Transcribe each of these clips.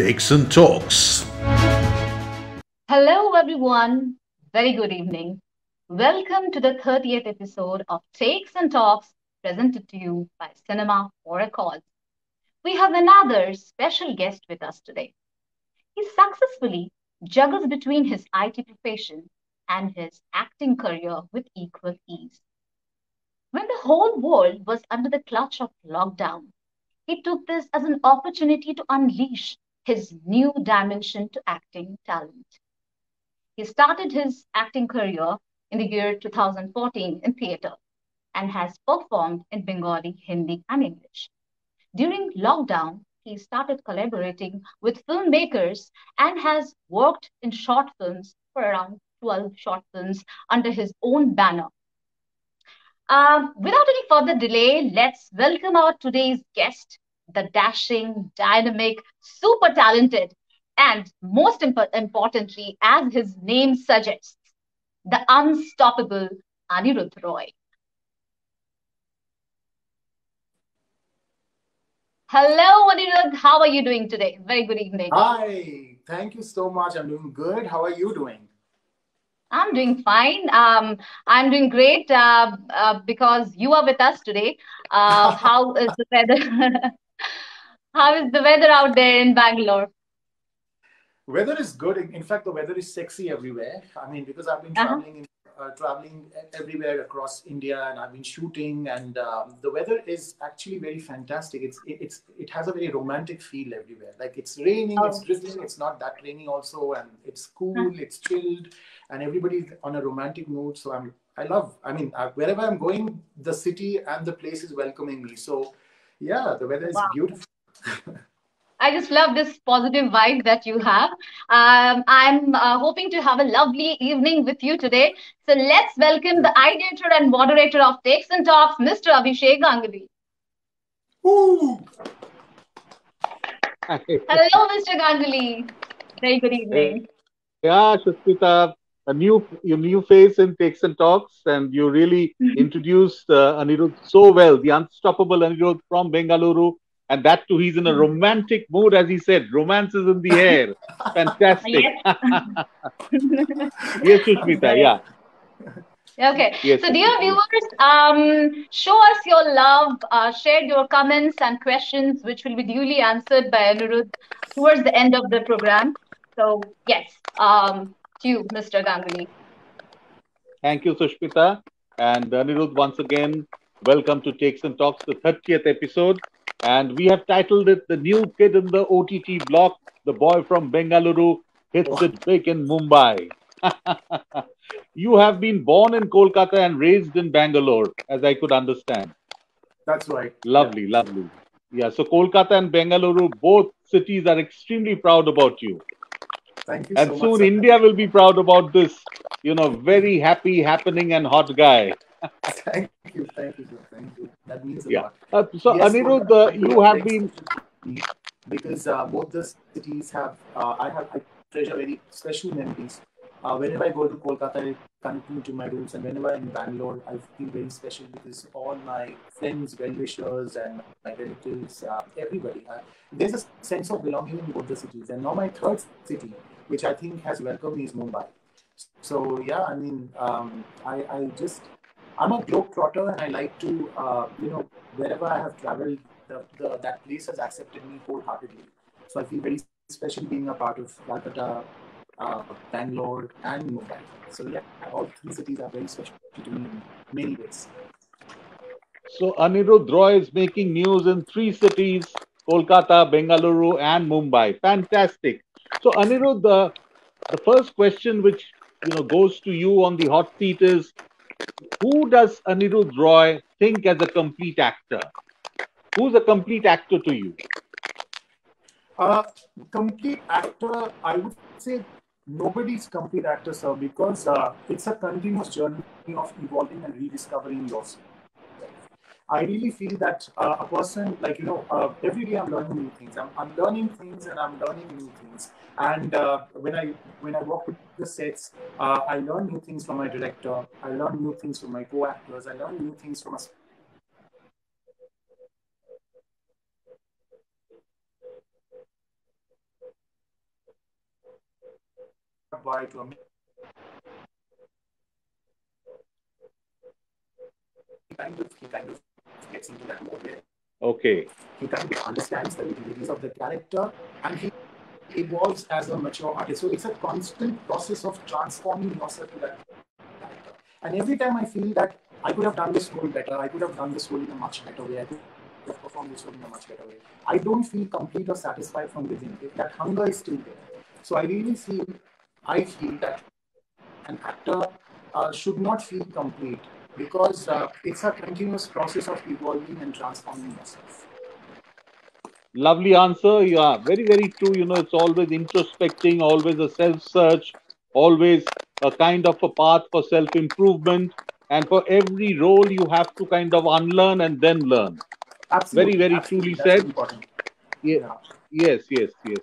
Takes and Talks. Hello, everyone. Very good evening. Welcome to the 30th episode of Takes and Talks, presented to you by Cinema for a Cause. We have another special guest with us today. He successfully juggles between his IT profession and his acting career with equal ease. When the whole world was under the clutch of lockdown, he took this as an opportunity to unleash his new dimension to acting talent. He started his acting career in the year 2014 in theatre and has performed in Bengali, Hindi, and English. During lockdown, he started collaborating with filmmakers and has worked in short films for around 12 short films under his own banner. Without any further delay, let's welcome our today's guest, the dashing, dynamic, super talented, and most importantly, as his name suggests, the unstoppable Aniruddh Roy. Hello, Aniruddh. How are you doing today? Very good evening. Hi, thank you so much. I'm doing good. How are you doing? I'm doing fine. I'm doing great because you are with us today. How is the weather? How is the weather out there in Bangalore? Weather is good. In fact, the weather is sexy everywhere. I mean, because I've been Uh-huh. traveling everywhere across India, and I've been shooting, and the weather is actually very fantastic. It has a very romantic feel everywhere. Like it's raining, it's Oh. drizzling, it's not that rainy also, and it's cool, it's chilled, and everybody's on a romantic mood. So I love. I mean, wherever I'm going, the city and the place is welcoming me. So, yeah, the weather is Wow. beautiful. I just love this positive vibe that you have. I'm hoping to have a lovely evening with you today. So let's welcome the ideator and moderator of Takes and Talks, Mr. Abhishek Ganguly. Woo! Hello, Mr. Ganguly. Very good evening. Yeah, Sushmita, your new face in Takes and Talks, and you really introduced Aniruddh so well, the unstoppable Aniruddh from Bengaluru, and that too, he's in a romantic mood, as he said. Romance is in the air. Fantastic. Yes. Yes, Sushmita. Great. Yeah. Okay. Yes, So, dear Sushmita. Yes. viewers, show us your love, share your comments and questions, which will be duly answered by Anirudh towards the end of the program. So, yes, to you, Mr. Ganguly. Thank you, Sushmita. And Anirudh, once again, welcome to Takes and Talks, the 30th episode. And we have titled it The New Kid in the OTT Block, the boy from Bengaluru hits it big in Mumbai. You have been born in Kolkata and raised in Bangalore, as I could understand. That's right. Yeah. Lovely, lovely. Yeah, so Kolkata and Bengaluru, both cities are extremely proud about you. Thank you And so much, soon sir. India will be proud about this, very happy, happening, and hot guy. Thank you, sir. Thank you. That means a Yeah. lot. So, Yes, Anirudh, Kolkata and you Bangalore are have very been. special to me because both the cities have. I treasure very special memories. Whenever I go to Kolkata, I continue to my roots, and whenever I'm in Bangalore, I feel very special because all my friends, well-wishers, and my relatives, everybody, there's a sense of belonging in both the cities. And now my third city, which I think has welcomed me, is Mumbai. So yeah, I mean, I just I'm a globetrotter, and I like to wherever I have traveled, that place has accepted me wholeheartedly. So I feel very special being a part of Calcutta, Bangalore, and Mumbai. So yeah, all three cities are very special to me in many ways. So, Anirudh Roy is making news in three cities: Kolkata, Bengaluru, and Mumbai. Fantastic. So, Anirudh, the first question which goes to you on the hot seat is: who does Anirudh Roy think as a complete actor? Who's a complete actor to you? Uh, Complete actor, I would say nobody's complete actor, sir, because it's a continuous journey of evolving and rediscovering yourself. I really feel that a person, like, every day I'm learning new things. I'm learning things and I'm learning new things. And when I walk to the sets, I learn new things from my director. I learn new things from my co-actors. I learn new things from a specific director. And I learn new things from a specific actor. boy to a millionaire, he kind of gets into that mode where Okay. he kind of understands the utilities of the character, and he evolves as a mature artist. So it's a constant process of transforming yourself to that character. And every time I feel that I could have done this role better, I could have done this role in a much better way, I could have performed this role in a much better way, I don't feel complete or satisfied from within. That hunger is still there. So I feel that an actor should not feel complete because it's a continuous process of evolving and transforming yourself. Lovely answer. Yeah, very, very true. It's always introspecting, always a self search, always a kind of a path for self improvement. And for every role, you have to kind of unlearn and then learn. Very, Absolutely, very absolutely. truly That's very said. important. Yeah, Yeah. yes, yes, yes.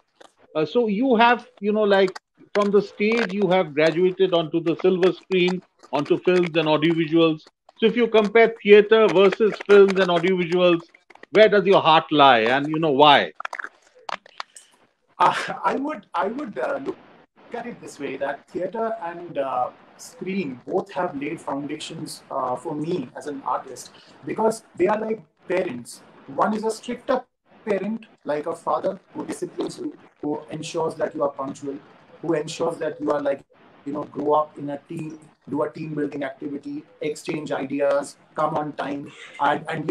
So you have, like from the stage, you have graduated onto the silver screen, onto films and audiovisuals. So if you compare theater versus films and audiovisuals, where does your heart lie, and why? I would look at it this way that theater and screen both have laid foundations for me as an artist because they are like parents. One is a stricter parent, like a father who disciplines you, who ensures that you are punctual, who ensures that you are like grow up in a team, do a team building activity, exchange ideas, come on time, and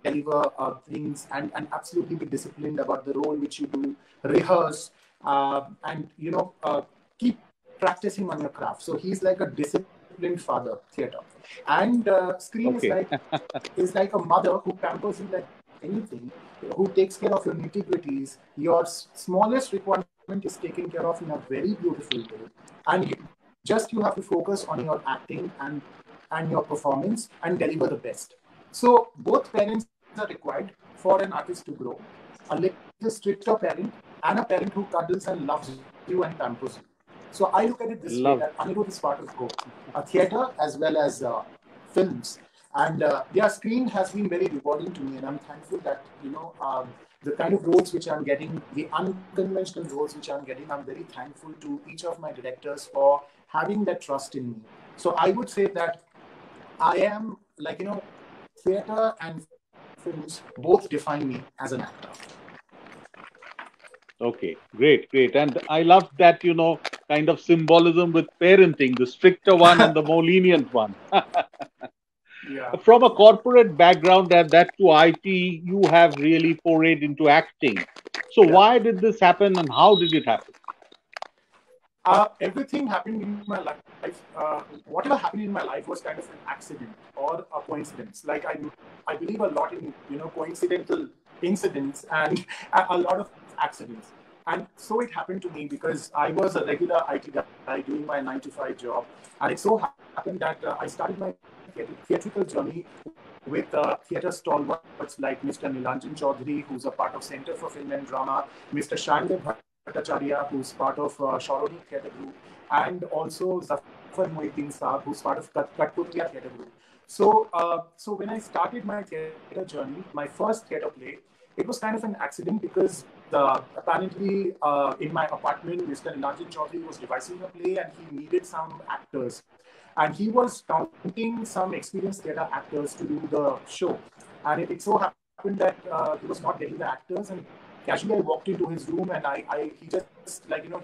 deliver things and absolutely be disciplined about the role which you do, rehearse, and keep practicing on your craft. So he's like a disciplined father, theater, and screen Okay. is like a mother who pampers you like anything, who takes care of your nitty gritties. Your smallest requirement is taken care of in a very beautiful way, and just you have to focus on your acting and your performance and deliver the best. So both parents are required for an artist to grow. A little stricter parent and a parent who cuddles and loves you and pampers you. So I look at it this way that Love. Anirudh is part of both, a theater as well as films. And yeah, screen has been very rewarding to me, and I'm thankful that the kind of roles which I'm getting, the unconventional roles which I'm getting, I'm very thankful to each of my directors for having that trust in me. So I would say that I am like theater and films both define me as an actor. Okay, great, great. And I love that, kind of symbolism with parenting, the stricter one and the more lenient one. Yeah. From a corporate background and that to IT, you have really forayed into acting. So Yeah. why did this happen and how did it happen? Everything happened in my life. Whatever happened in my life was kind of an accident or a coincidence. Like I believe a lot in coincidental incidents and a lot of accidents. And so it happened to me because I was a regular IT guy doing my 9 to 5 job, and it so happened that I started my theatrical journey with theater stalwarts like Mr. Nilanjan Chaudhary, who's a part of Center for Film and Drama, Mr. Shandev Bhattacharya, who's part of Shauroni Theatre Group, and also Zafar Mohiddin Saab, who's part of Katpuria Theatre Group. So when I started my theatre journey, my first theatre play, it was kind of an accident because apparently in my apartment, Mr. Nilanjan Chaudhary was devising a play and he needed some actors. And he was counting some experienced theatre actors to do the show. And it so happened that he was not getting the actors. And casually, I walked into his room and he just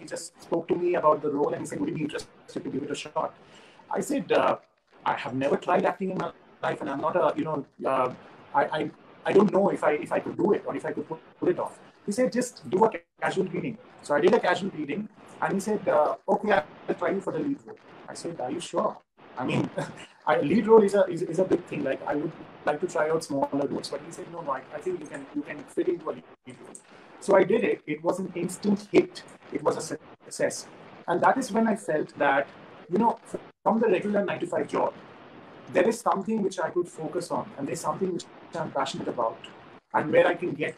he just spoke to me about the role and he said, "Would you be interested to give it a shot?" I said, "I have never tried acting in my life, and I'm not a I don't know if I could do it or if I could pull it off." He said, "Just do a casual reading." So I did a casual reading, and he said, "Okay, I'll try you for the lead role." I said, "Are you sure?" I mean, a lead role is a big thing. Like I would like to try out smaller roles, but he said, "No, no, I think you can fit into a lead role." So I did it. It was an instant hit. It was a success, and that is when I felt that from the regular 9 to 5 job, there is something which I could focus on, and there's something which I'm passionate about, and where I can get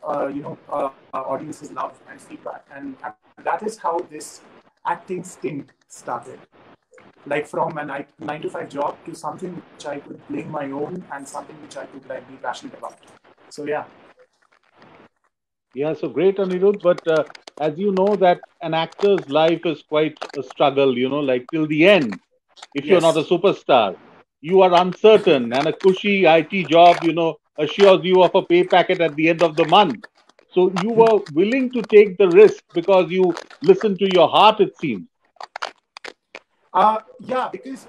audiences love and feedback, and that is how this acting stint started. Like from a 9 to 5 job to something which I could claim my own, and something which I could like be passionate about. So yeah. Yeah, so great, Anirudh. But as you know, that an actor's life is quite a struggle, like till the end. If you're not a Yes. superstar, you are uncertain, and a cushy IT job, assures you of a pay packet at the end of the month. So you were willing to take the risk because you listen to your heart, it seems. Yeah, because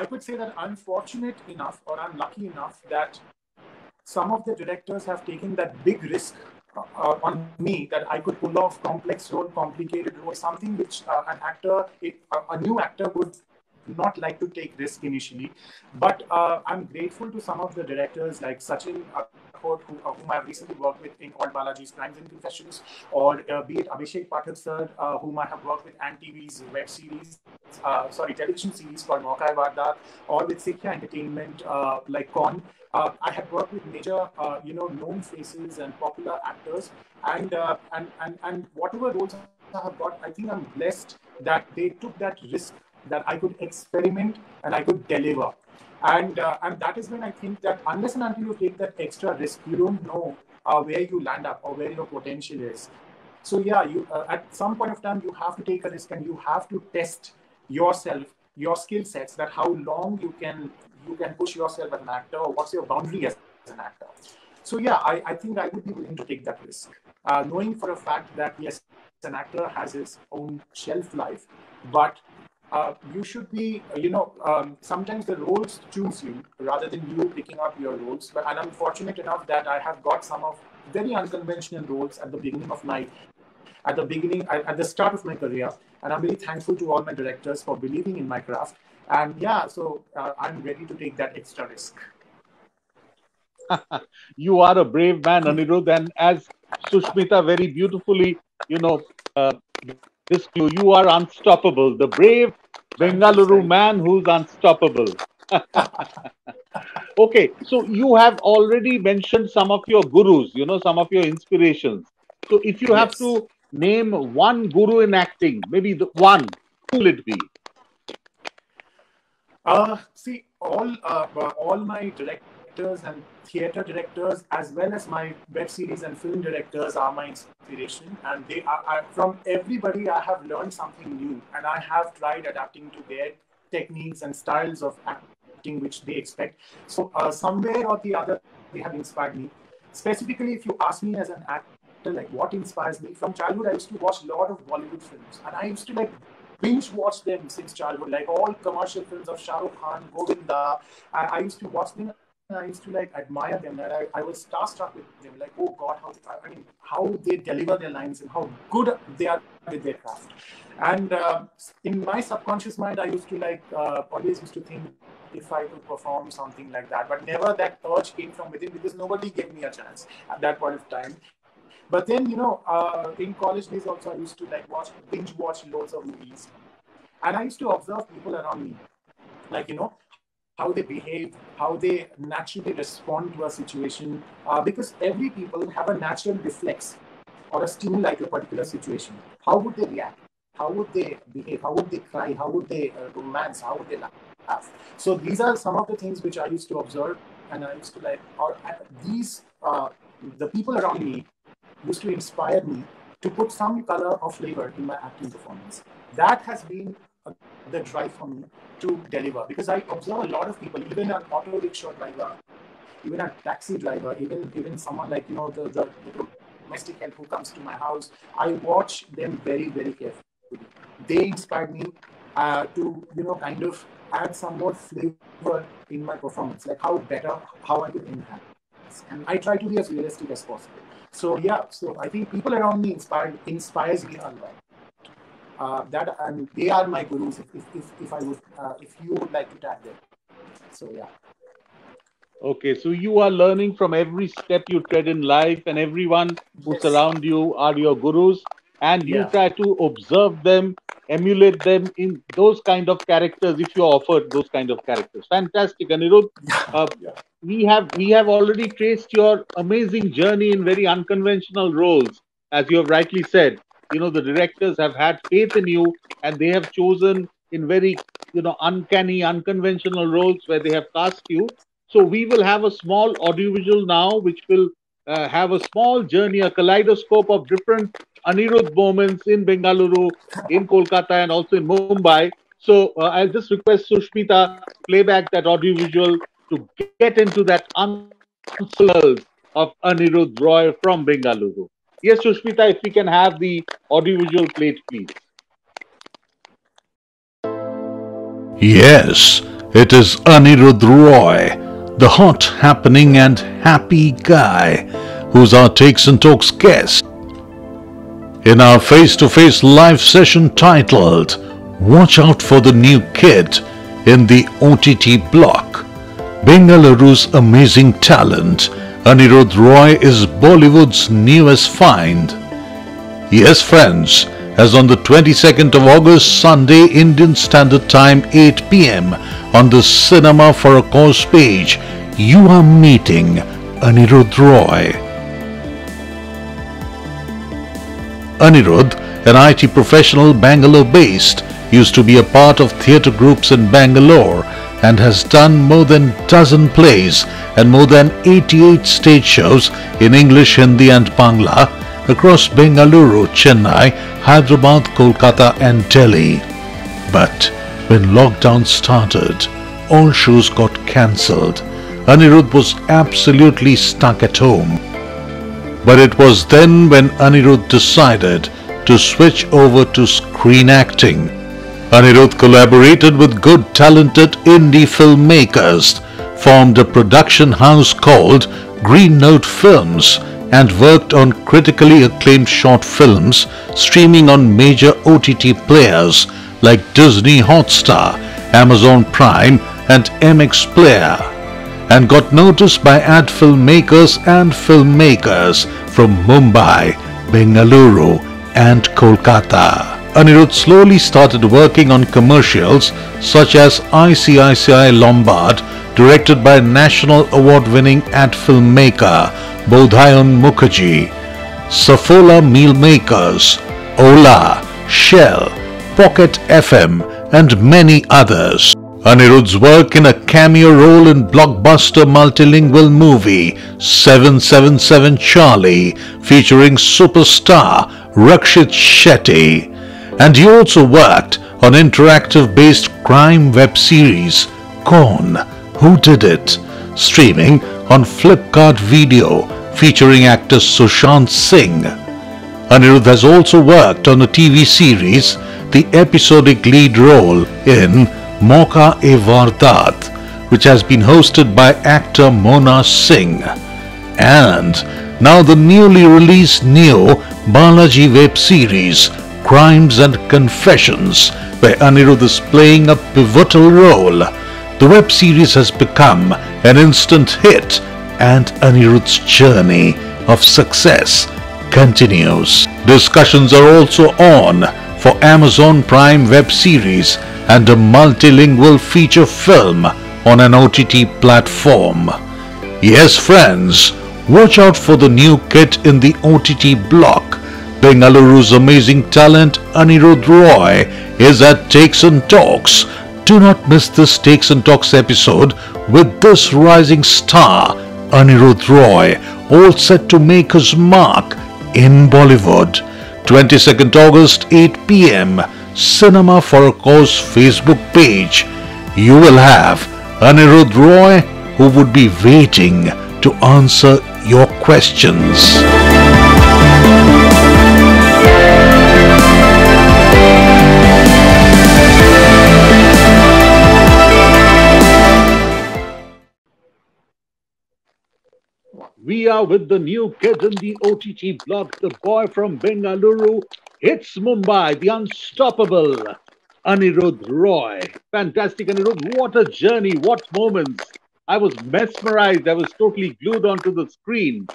I could say that I'm fortunate enough, or I'm lucky enough that some of the directors have taken that big risk on me, that I could pull off complex role, complicated role, something which an actor, a new actor would not like to take risk initially. But I'm grateful to some of the directors like Sachin Akhod, whom I've recently worked with in Called Balaji's Crimes and Confessions, or be it Abhishek Pathak sir, whom I have worked with TV's web series, television series called Mauka Vardat, or with Sikha Entertainment, like Con. I have worked with major, known faces and popular actors, and whatever roles I have got, I think I'm blessed that they took that risk, that I could experiment and I could deliver. And that is when I think that unless and until you take that extra risk, you don't know where you land up or where your potential is. So yeah, you at some point of time you have to take a risk and you have to test yourself, your skill sets, that how long you can push yourself as an actor, or what's your boundary as an actor. So yeah, I think I would be willing to take that risk, knowing for a fact that yes, an actor has his own shelf life, but you should be, sometimes the roles choose you rather than you picking up your roles. And I'm fortunate enough that I have got some of very unconventional roles at the beginning of at the start of my career, and I'm very thankful to all my directors for believing in my craft. And yeah, so I'm ready to take that extra risk. You are a brave man, Anirudh, and as Sushmita very beautifully, you know, described you, you are unstoppable. The brave Thank you, Bengaluru thank you. man who's unstoppable. Okay, so you have already mentioned some of your gurus, some of your inspirations. So if you have Yes. to name one guru in acting, maybe the one, who will it be? See, all my directors and theater directors, as well as my web series and film directors, are my inspiration, and they are from everybody. I have learned something new, and I have tried adapting to their techniques and styles of acting which they expect. So somewhere or the other, they have inspired me. Specifically, if you ask me as an actor, like what inspires me, from childhood, I used to watch a lot of Bollywood films, and I used to like binge watch them since childhood, like all commercial films of Shah Rukh Khan, Govinda. I used to watch them and I used to like admire them. And I was starstruck with them, like, oh God, how they deliver their lines and how good they are with their craft. And in my subconscious mind, I used to always used to think if I could perform something like that. But never that urge came from within, because nobody gave me a chance at that point of time. But then, in college days also, I used to like binge watch loads of movies, and I used to observe people around me, like how they behave, how they naturally respond to a situation, because every people have a natural reflex or a stimuli to a particular situation. How would they react? How would they behave? How would they cry? How would they romance? How would they laugh? So these are some of the things which I used to observe, and I used to like, or these the people around me used to inspire me to put some color or flavor in my acting performance. That has been the drive for me to deliver, because I observe a lot of people, even an auto rickshaw driver, even a taxi driver, even someone like the domestic help who comes to my house. I watch them very, very carefully. They inspired me to kind of add some more flavor in my performance, like how better, how I could enhance. And I try to be as realistic as possible. So yeah, so I think people around me inspires me a lot. That, and they are my gurus. If I would, if you would like to tag them. So yeah. Okay, so you are learning from every step you tread in life, and everyone who Yes. surround you are your gurus, and Yeah. you try to observe them, emulate them in those kind of characters if you're offered those kind of characters. Fantastic, Anirudh. Uh, Yeah. we have already traced your amazing journey in very unconventional roles, as you have rightly said. The directors have had faith in you, and they have chosen in very uncanny, unconventional roles where they have cast you. So we will have a small audiovisual now, which will have a small journey, a kaleidoscope of different Anirudh moments in Bengaluru, in Kolkata, and also in Mumbai. So I'll just request Sushmita playback that audiovisual to get into that unsullied world of Anirudh Roy from Bengaluru. Yes, Sushmita, if we can have the audiovisual played, please. Yes, it is Anirudh Roy, the hot, happening, and happy guy who's our Takes and Talks guest in our face to face live session titled Watch Out for the New Kid in the OTT Block. Bengaluru's amazing talent, Anirudh Roy is Bollywood's newest find. Yes, friends, as on the 22nd of August, Sunday, Indian Standard Time, 8 p.m., on the Cinema for a Cause page, you are meeting Anirudh Roy. Anirudh, an IT professional Bangalore based, used to be a part of theatre groups in Bangalore and has done more than dozen plays and more than 88 stage shows in English, Hindi and Bangla across Bengaluru, Chennai, Hyderabad, Kolkata and Delhi. But when lockdown started, all shows got cancelled. Anirudh was absolutely stuck at home. But it was then when Anirudh decided to switch over to screen acting. Anirudh collaborated with good talented indie filmmakers, formed a production house called Green Note Films and worked on critically acclaimed short films streaming on major OTT players like Disney Hotstar, Amazon Prime and MX Player, and got noticed by ad filmmakers and filmmakers from Mumbai, Bengaluru and Kolkata. Anirudh slowly started working on commercials such as ICICI Lombard, directed by national award-winning ad filmmaker Bodhayan Mukherjee, Saffola Meal Makers, Ola, Shell, Pocket FM and many others. Anirudh's work in a cameo role in blockbuster multilingual movie 777 Charlie featuring superstar Rakshit Shetty. And he also worked on interactive-based crime web series Kaun, Who Did It, streaming on Flipkart Video featuring actor Sushant Singh. Anirudh has also worked on a TV series, the episodic lead role in Mauka-e-Vardat, which has been hosted by actor Mona Singh. And now the newly released new Balaji web series Crimes and Confessions, where Anirudh is playing a pivotal role. The web series has become an instant hit and Anirudh's journey of success continues. Discussions are also on for Amazon Prime web series and a multilingual feature film on an OTT platform. Yes, friends, watch out for the new kid in the OTT block. Bengaluru's amazing talent Anirudh Roy is at Takes and Talks. Do not miss this Takes and Talks episode with this rising star Anirudh Roy, all set to make his mark in Bollywood. 22nd August 8 p.m. Cinema for a Cause Facebook page. You will have Anirudh Roy who would be waiting to answer your questions. We are with the new kid in the OTT block, the boy from Bengaluru. It's Mumbai, the unstoppable Anirudh Roy. Fantastic, Anirudh. What a journey, what moments. I was mesmerized. I was totally glued onto the screen.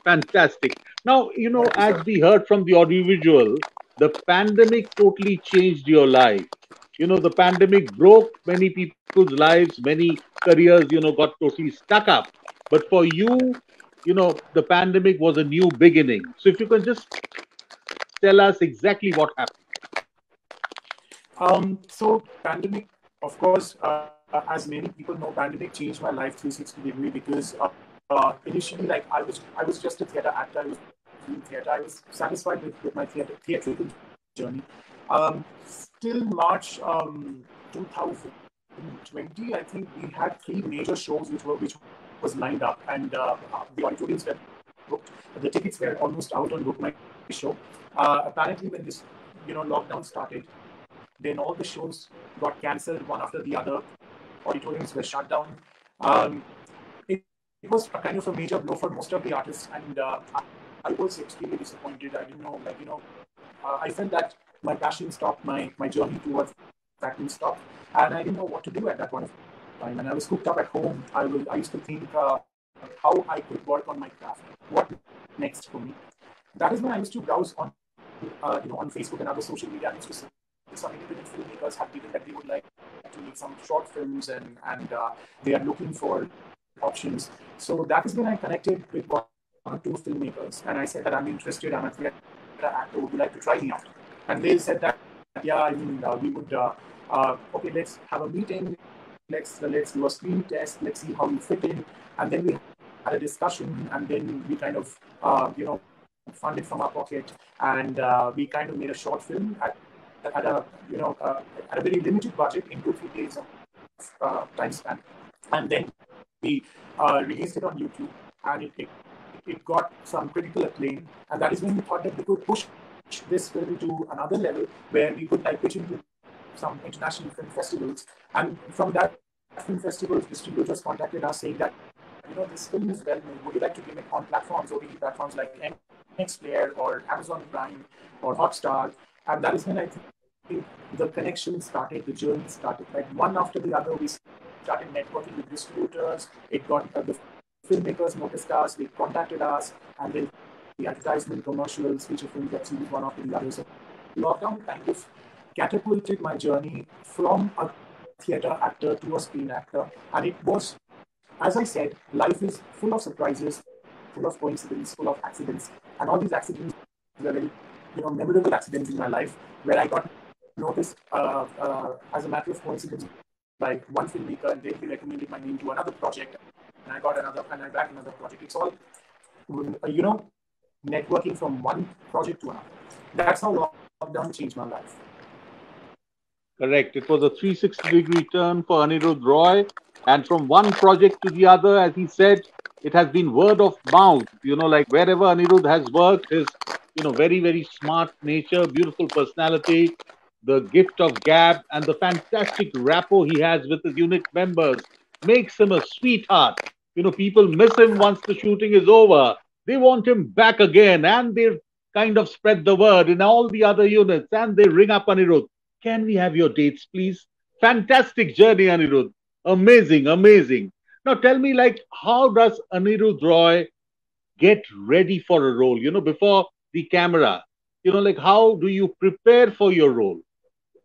Fantastic. Now, Thank you, as sir. we heard from the audiovisual, the pandemic totally changed your life. The pandemic broke many people's lives, many careers, got totally stuck up. But for you, the pandemic was a new beginning. So if you can just tell us exactly what happened. So pandemic, of course, as many people know, pandemic changed my life 360 degree because initially, like I was just a theater actor. I was doing theater. I was satisfied with my theatrical journey. Till March 2020, I think we had three major shows which was lined up, and the auditoriums were booked. The tickets were almost out on Book My Show. Apparently, when this lockdown started, then all the shows got cancelled one after the other. Auditoriums were shut down. Um, it was a kind of a major blow for most of the artists, and I was extremely disappointed. I didn't know, I felt that my passion stopped, my journey towards acting stopped, and I didn't know what to do at that point of time. And I was cooped up at home. I used to think how I could work on my craft. What next for me? That is when I used to browse on Facebook and other social media. I used to see some independent filmmakers have given that they would like to make some short films, and they are looking for options. So that is when I connected with one or two filmmakers, and I said that I'm interested. I'm a theater actor. Would you like to try me out? And they said that, yeah, I mean, we would. Okay, let's have a meeting. Let's do a screen test. Let's see how you fit in. And then we had a discussion, and then we kind of funded from our pocket, and we kind of made a short film at a at a very limited budget in 2-3 days of time span, and then we released it on YouTube, and it got some critical acclaim, and that is when we thought that we could push this film to another level where we could like pitch into some international film festivals, and from that film festivals, distributors contacted us saying that this film is well made. Would you like to give it on platforms, OTT platforms like MX Player or Amazon Prime or Hotstar? And that is when I think the connection started, the journey started. Like one after the other, we started networking with distributors. It got the filmmakers noticed us, they contacted us, and then the advertisement, commercials, feature film web series, one after the other. So lockdown kind of catapulted my journey from a theater actor to a screen actor, and it was, as I said, life is full of surprises, full of coincidences, full of accidents, and all these accidents were very, memorable accidents in my life where I got noticed as a matter of coincidence by one filmmaker, and then he recommended my name to another project, and I got another, and I bagged another project. It's all, networking from one project to another. That's how lockdown changed my life. Correct. It was a 360-degree turn for Aniruddh Roy. And from one project to the other, as he said, it has been word of mouth. Like wherever Aniruddh has worked, his, very, very smart nature, beautiful personality, the gift of gab, and the fantastic rapport he has with his unit members makes him a sweetheart. People miss him once the shooting is over. They want him back again, and they kind of spread the word in all the other units, and they ring up Aniruddh. Can we have your dates, please? Fantastic journey, Aniruddh. Amazing, amazing. Now tell me, like, how does Aniruddh Roy get ready for a role, before the camera? Like, how do you prepare for your role?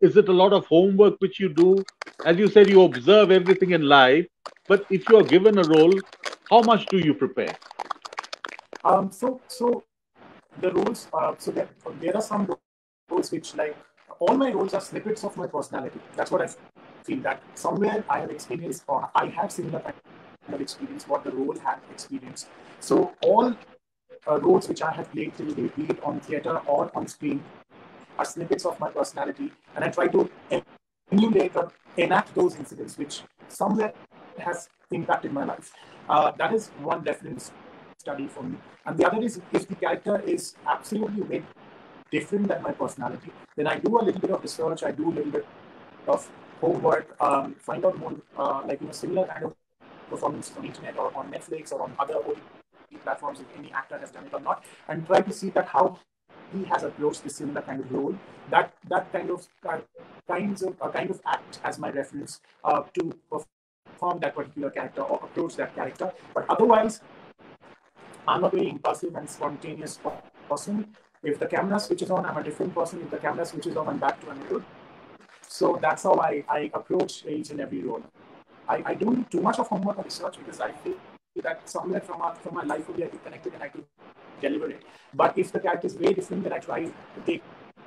Is it a lot of homework which you do? As you said, you observe everything in life, but if you are given a role, how much do you prepare? So the roles, there are some roles which, like, all my roles are snippets of my personality. That's what I feel, that somewhere I have experienced, or I have similar kind of experience what the role had experienced. So all roles which I have played till date, be it on theater or on screen, are snippets of my personality, and I try to emulate or enact those incidents which somewhere has impacted my life. That is one definite study for me. And the other is, if the character is absolutely made different than my personality, then I do a little bit of research, I do a little bit of homework, find out more similar kind of performance on internet or on Netflix or on other OTT platforms, if any actor has done it or not, and try to see that how he has approached this similar kind of role. That kind of act as my reference to perform that particular character or approach that character. But otherwise, I'm a very impulsive and spontaneous person. If the camera switches on, I'm a different person. If the camera switches off, I'm back to Aniruddh. So that's how I approach each and every role. I don't do too much of homework or research because I feel that somewhere from my life will be I could connect it and I could deliver it. But if the character is very different, then I try to take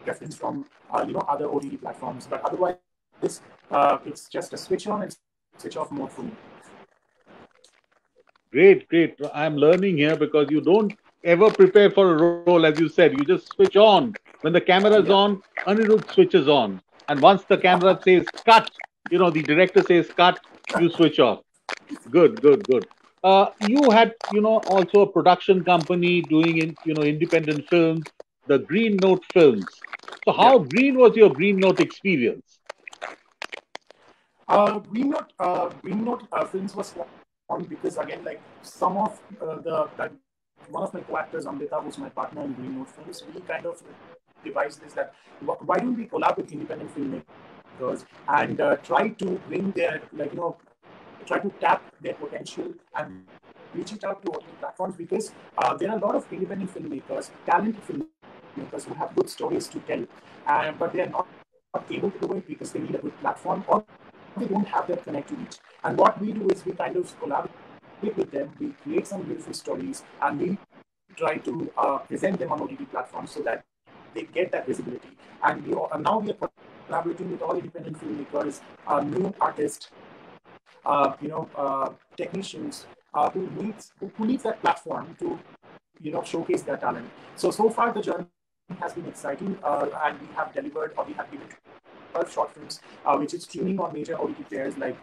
reference from other OTT platforms. But otherwise, it's just a switch on and switch off mode for me. Great, great. I'm learning here because you don't ever prepare for a role, as you said. You just switch on. When the camera is Yeah. on, Anirudh switches on. And once the camera says cut, the director says cut, you switch off. Good, good, good. You had, also a production company doing, independent films, the Green Note Films. So, Yeah. how green was your Green Note experience? Green Note Films was formed because again, like some of the like one of my co-actors, Amrita, who's my partner in Green Note Films, we kind of devised this that why don't we collab with independent filmmakers and try to bring their try to tap their potential and reach it out to OTT platforms because there are a lot of independent filmmakers, talented filmmakers who have good stories to tell, but they are not able to do it because they need a good platform or they don't have that connect to reach. And what we do is we kind of collaborate with them, we create some beautiful stories, and we try to present them on OTT platforms so that they get that visibility. And now we are collaborating with all independent filmmakers, new artists, technicians who needs that platform to showcase their talent. So far the journey has been exciting, and we have delivered or we have given 12 short films, which is streaming on major OTT players like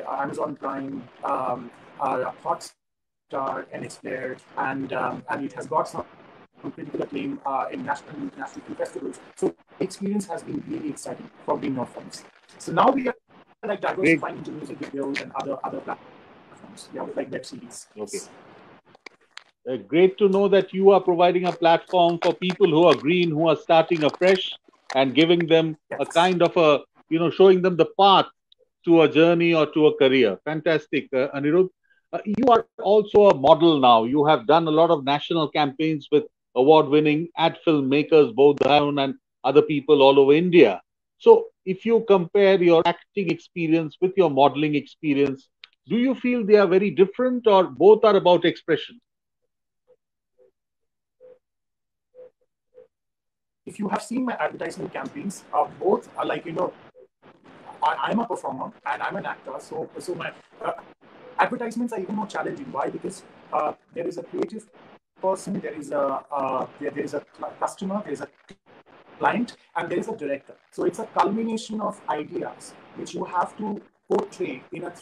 Amazon Prime, Hotstar, NX Player, and it has got some critical acclaim in national and international film festivals. So the experience has been really exciting for Green Note Films. So now we are like diversifying into music videos and other Great. platforms. Yeah, with like web series. Yes. Okay. Great to know that you are providing a platform for people who are green, who are starting afresh, and giving them Yes. a kind of a, showing them the path to a journey or to a career. Fantastic, Anirudh. You are also a model now. You have done a lot of national campaigns with award winning ad filmmakers, both Dharan and other people all over India. So, if you compare your acting experience with your modeling experience, do you feel they are very different or both are about expression? If you have seen my advertisement campaigns, both are like I'm a performer and I'm an actor. So my advertisements are even more challenging. Why? Because there is a creative person, there is a customer, there is a client, and there is a director. So it's a culmination of ideas which you have to portray in a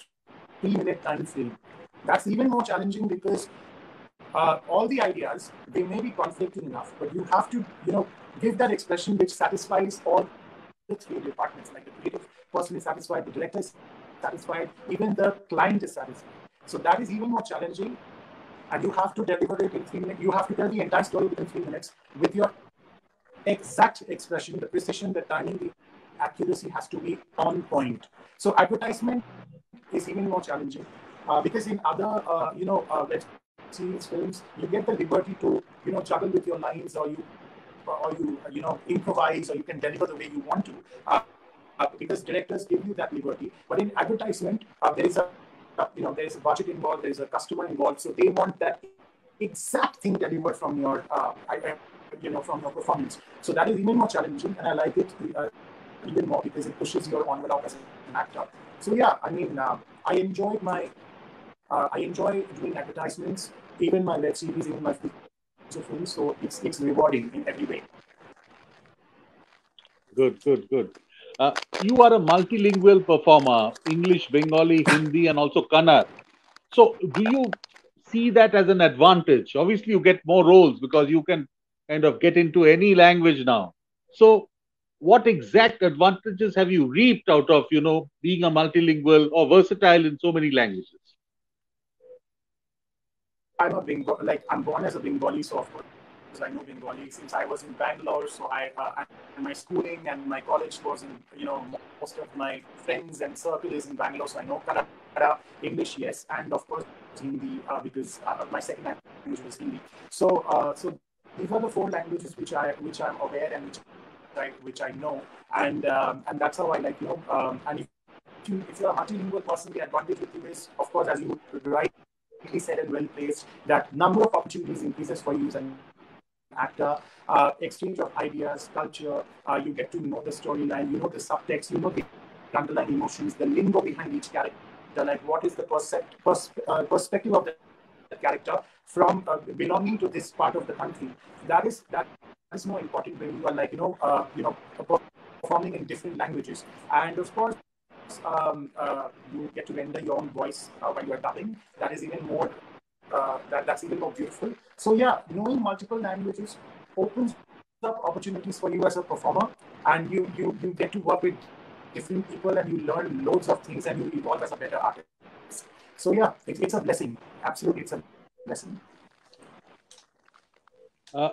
3-minute time frame. That's even more challenging because all the ideas they may be conflicting enough, but you have to give that expression which satisfies all the three departments. Like the creative person is satisfied, the director is satisfied, even the client is satisfied. So that is even more challenging, and you have to deliver it in 3 minutes. You have to tell the entire story within 3 minutes with your exact expression, the precision, the timing, the accuracy has to be on point. So advertisement is even more challenging because in other web series films you get the liberty to juggle with your lines, or you improvise, or you can deliver the way you want to, because directors give you that liberty. But in advertisement there is a budget involved, there is a customer involved, so they want that exact thing delivered from your from your performance. So that is even more challenging, and I like it even more because it pushes your envelope as an actor. So yeah, I mean, I enjoy doing advertisements, even my web series, even my feature films. So it's rewarding in every way. Good, good, good. You are a multilingual performer, English, Bengali, Hindi, and also Kannada. So, do you see that as an advantage? Obviously, you get more roles because you can kind of get into any language now. So, what exact advantages have you reaped out of, being a multilingual or versatile in so many languages? I'm born as a Bengali, so of course I know Bengali since I was in Bangalore. So and my schooling and my college was in most of my friends and circle is in Bangalore. So I know Kannada, English, yes, and of course Hindi because my second language was Hindi. So these are the 4 languages which I'm aware and which I know, and that's how I like and if you're a multilingual person, the advantage with you is, of course, as you rightly said and well placed, that number of opportunities increases for you as an actor. Exchange of ideas, culture, you get to know the storyline, the subtext, the underlying emotions, the lingo behind each character, like what is the perspective of the director, what is the perspective of the director, character from belonging to this part of the country. That is more important when you are like performing in different languages. And of course, you get to render your own voice while you are dubbing. That is even more that's even more beautiful. So yeah, knowing multiple languages opens up opportunities for you as a performer, and you get to work with different people, and you learn loads of things, and you evolve as a better artist. So yeah, it's a blessing. Absolutely, it's a blessing. Uh,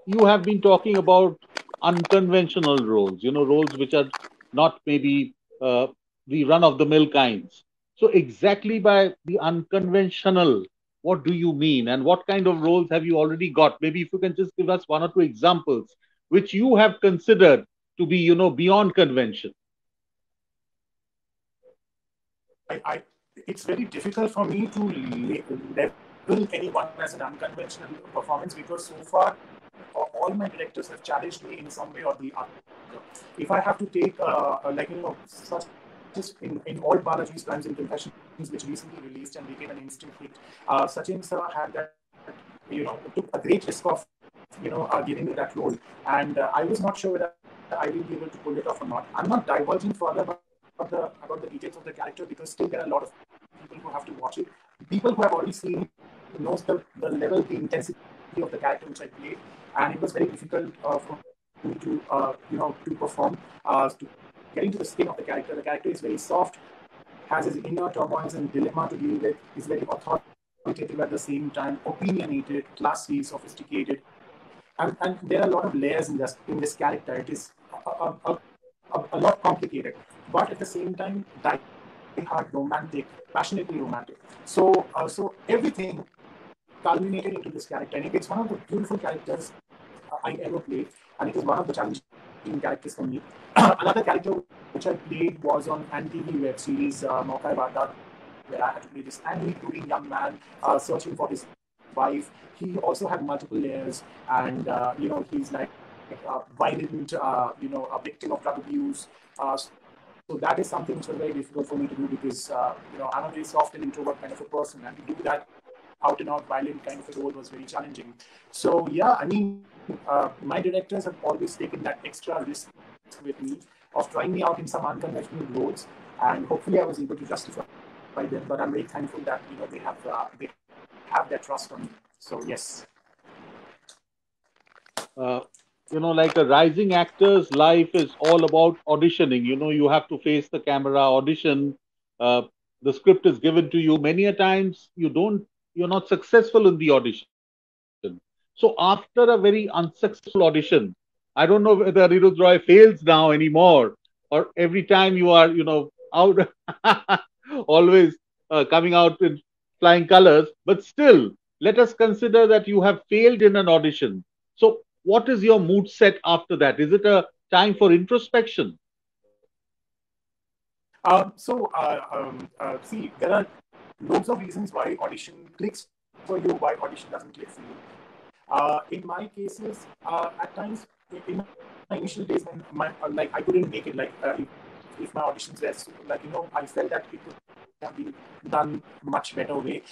you have been talking about unconventional roles, roles which are not maybe uh, the run of the mill kinds. So, exactly by the unconventional, what do you mean? And what kind of roles have you already got? Maybe if you can just give us one or two examples which you have considered to be, beyond convention. I it's very difficult for me to level anyone as an unconventional performance, because so far all my directors have challenged me in some way or the other. If I have to take such as in all Balaji's Crimes and Confessions, which recently released and became an instant hit, Sachin sir had that, took a great risk of giving me that role, and I was not sure whether I will be able to pull it off or not. I'm not divulging further about the details of the character, because still there are a lot of people who have to watch it. People who have already seen knows the level, the intensity of the character which I played, and it was very difficult for me to perform, to get into the skin of the character. The character is very soft, has his inner turmoils and dilemma to deal with, is very authoritative at the same time, opinionated, classy, sophisticated, and there are a lot of layers in this character. It is a lot complicated, but at the same time, die-hard romantic, passionately romantic. So everything culminated into this character, and it's one of the beautiful characters I ever played, and it is one of the challenging characters for me. Another character which I played was on NTV web series Mauka Varda, where I had to play this angry, brooding young man searching for his wife. He also had multiple layers, and he's like violent, a victim of drug abuse. So that is something which was very difficult for me to do, because I'm a very soft and introvert kind of a person, and to do that out and out violent kind of a role was very challenging. So yeah, I mean, my directors have always taken that extra risk with me of trying me out in some unconventional roles, and hopefully I was able to justify them. But I'm very thankful that they have that trust on me. So yes. uh, like a rising actor's life is all about auditioning. You have to face the camera, audition. Uh, the script is given to you. Many a times you're not successful in the audition. So after a very unsuccessful audition, I don't know whether Anirudh Roy fails now anymore, or every time you are, out, always coming out in flying colors. But still, let us consider that you have failed in an audition. So what is your mood set after that? Is it a time for introspection? See, there are loads of reasons why audition clicks for you, why audition doesn't click for you. In my cases, at times in my initial days, when I couldn't make it, if my auditions were I felt that it could have been done much better way.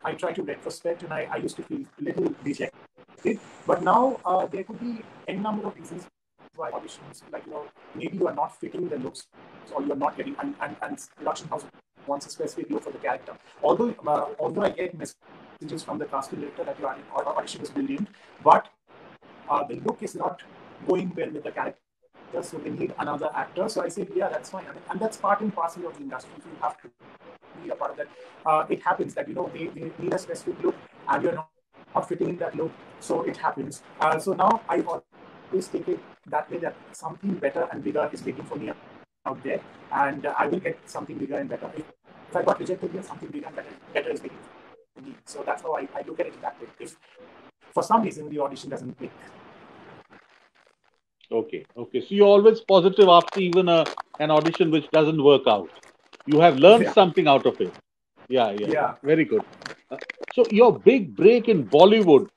I try to retrospect, and I used to feel a little dejected. But now there could be any number of reasons why auditions, maybe you are not fitting the looks, or you're not getting, and production house wants a specific look for the character. Although I get messages from the casting director that your audition was brilliant, but the look is not going well with the character, so they need another actor. So I said, yeah, that's fine. And that's part and parcel of the industry. You have to be a part of that. It happens that they need a specific look, and you're not fitting in that look, so it happens. So now I always take it that way, that something better and bigger is waiting for me out there, and I will get something bigger and better. If I got rejected here, something bigger and better is waiting for me. So that's how I look at it that way. If for some reason the audition doesn't click. Okay. So you're always positive after even an audition which doesn't work out. You have Yeah, learned something out of it. Yeah. yeah. Very good. Uh, so your big break in Bollywood,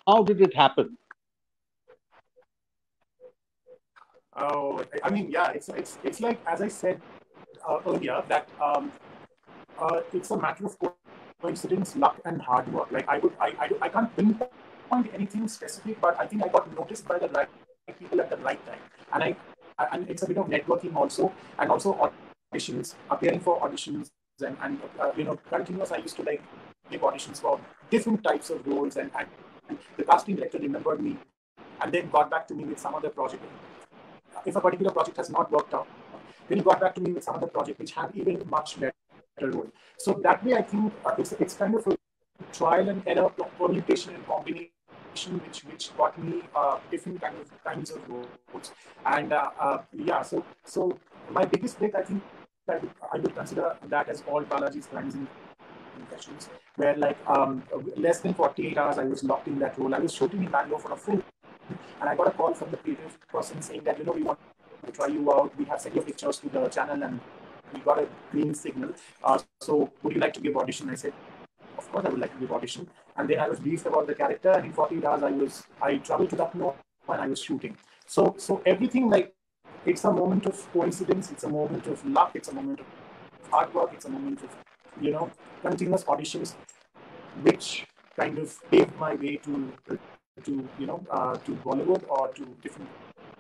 how did it happen? Oh, I mean, yeah, it's like, as I said earlier, that it's a matter of coincidence. coincidence, luck, and hard work. Like I can't pinpoint anything specific, but I think I got noticed by the right people at the right time, and and it's a bit of networking also, and also auditions, appearing for auditions, and continuous. I used to like give auditions for different types of roles, and the casting director remembered me and then got back to me with some other project. If a particular project has not worked out, then he got back to me with some other project which had even much better role. So that way, I think it's kind of a trial and error, permutation and combination, which got me different kinds of roles. And so my biggest break, I think I would consider that as all Balaji's crimes and confessions, where like less than 48 hours I was locked in that role. I was shooting in Bangalore for a film, and I got a call from the creative person saying that we want to try you out. We have sent your pictures to the channel and we got a green signal. So would you like to give audition? I said, of course I would like to give audition. And then I was briefed about the character, and in 48 hours I traveled to Lucknow and I was shooting. So everything, like, it's a moment of coincidence, it's a moment of luck, it's a moment of hard work, it's a moment of continuous auditions, which kind of paved my way to Bollywood or to different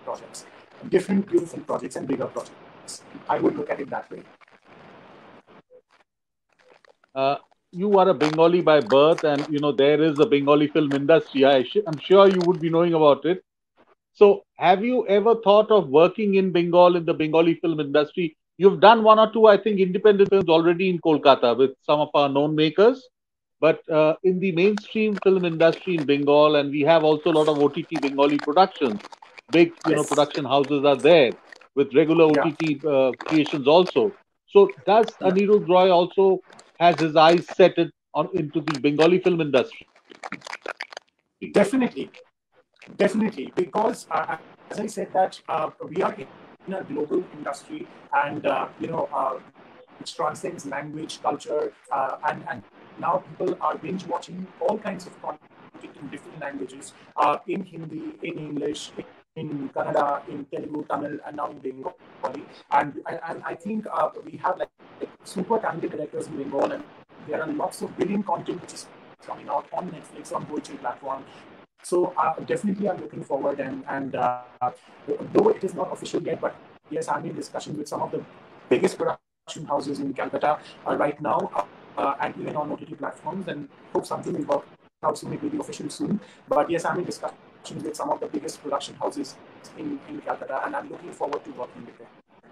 projects, different beautiful projects and bigger projects. I would look at it that way. You are a Bengali by birth, and there is a Bengali film industry. I'm sure you would be knowing about it. So, have you ever thought of working in Bengal in the Bengali film industry? You've done one or two, I think, independent films already in Kolkata with some of our known makers. But in the mainstream film industry in Bengal, and we have also a lot of OTT Bengali productions. Big, Yes. production houses are there with regular Yeah. OTT creations also. So, does Yeah. Anirudh Roy also has his eyes set it on into the Bengali film industry? Definitely. Definitely, because as I said that we are in a global industry, and which transcends language, culture, and now people are binge watching all kinds of content in different languages, in Hindi, in English, in Kannada, in Telugu, Tamil, and now in Bengali. And I think we have like super talented directors in Bengal, and there are lots of brilliant content which is coming out on Netflix, on Poetry platform. So definitely, I'm looking forward, and though it is not official yet, but yes, I'm in discussion with some of the biggest production houses in Calcutta right now, and even on OTT platforms, and hope something will work out soon. It will be official soon. But yes, I'm in discussions with some of the biggest production houses in Calcutta, and I'm looking forward to working with them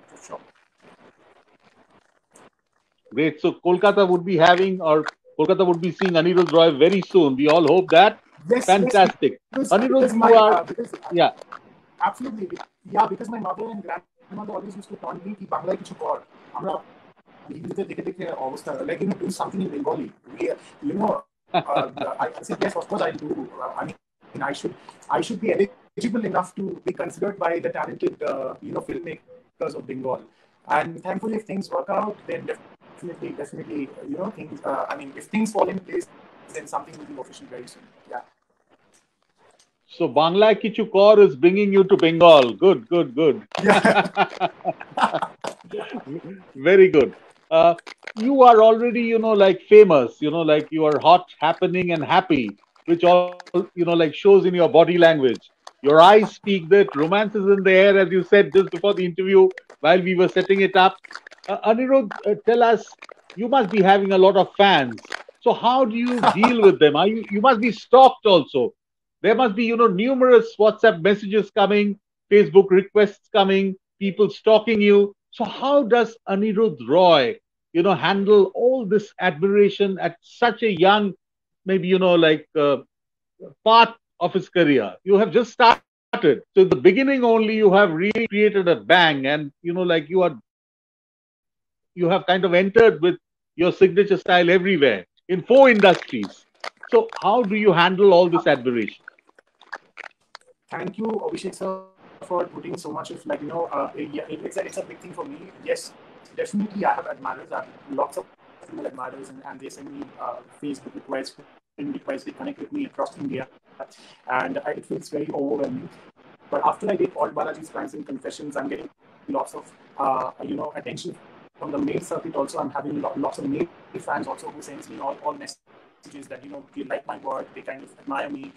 for sure. Great. So Kolkata would be having, or Kolkata would be seeing Anirudh Roy very soon. We all hope that. Yes, yes, Fantastic. Anirudh, you are, yeah. absolutely, yeah, because my mother and grandmother always used to taunt me कि बांग्ला কিছু কর আমরা হিন্দিতে দেখে দেখে অবস্থা like do something in Bengali. You know I said yes, of course I do. I mean I should be eligible enough to be considered by the talented filmmakers of Bengal. And thankfully, if things work out, then definitely, things. I mean, if things fall in place, then something will be official very soon. Yeah. So Bangla Kichu Kor is bringing you to Bengal. Good, good, good. Yeah. Very good. You are already, like famous, like you are hot, happening, and happy, which all, like shows in your body language. Your eyes speak that romance is in the air, as you said just before the interview while we were setting it up. Anirudh, tell us, you must be having a lot of fans. So how do you deal with them? You must be stalked also. There must be, numerous WhatsApp messages coming, Facebook requests coming, people stalking you. So how does Anirudh Roy, handle all this admiration at such a young, maybe, part of his career? You have just started. So in the beginning only, you have really created a bang, and you have kind of entered with your signature style everywhere in 4 industries. So how do you handle all this admiration? Thank you, Abhishek sir, for putting so much of yeah, it's a big thing for me. Yes, definitely I have admirers. I have lots of female admirers, and they send me Facebook requests, friend requests. They connect with me across India, and it feels very overwhelming. But after I did all Balaji's crimes and confessions, I'm getting lots of attention from them. from the mail circuit also, I'm having lots of mail fans also who sends me all messages that, they like my work, they kind of admire me,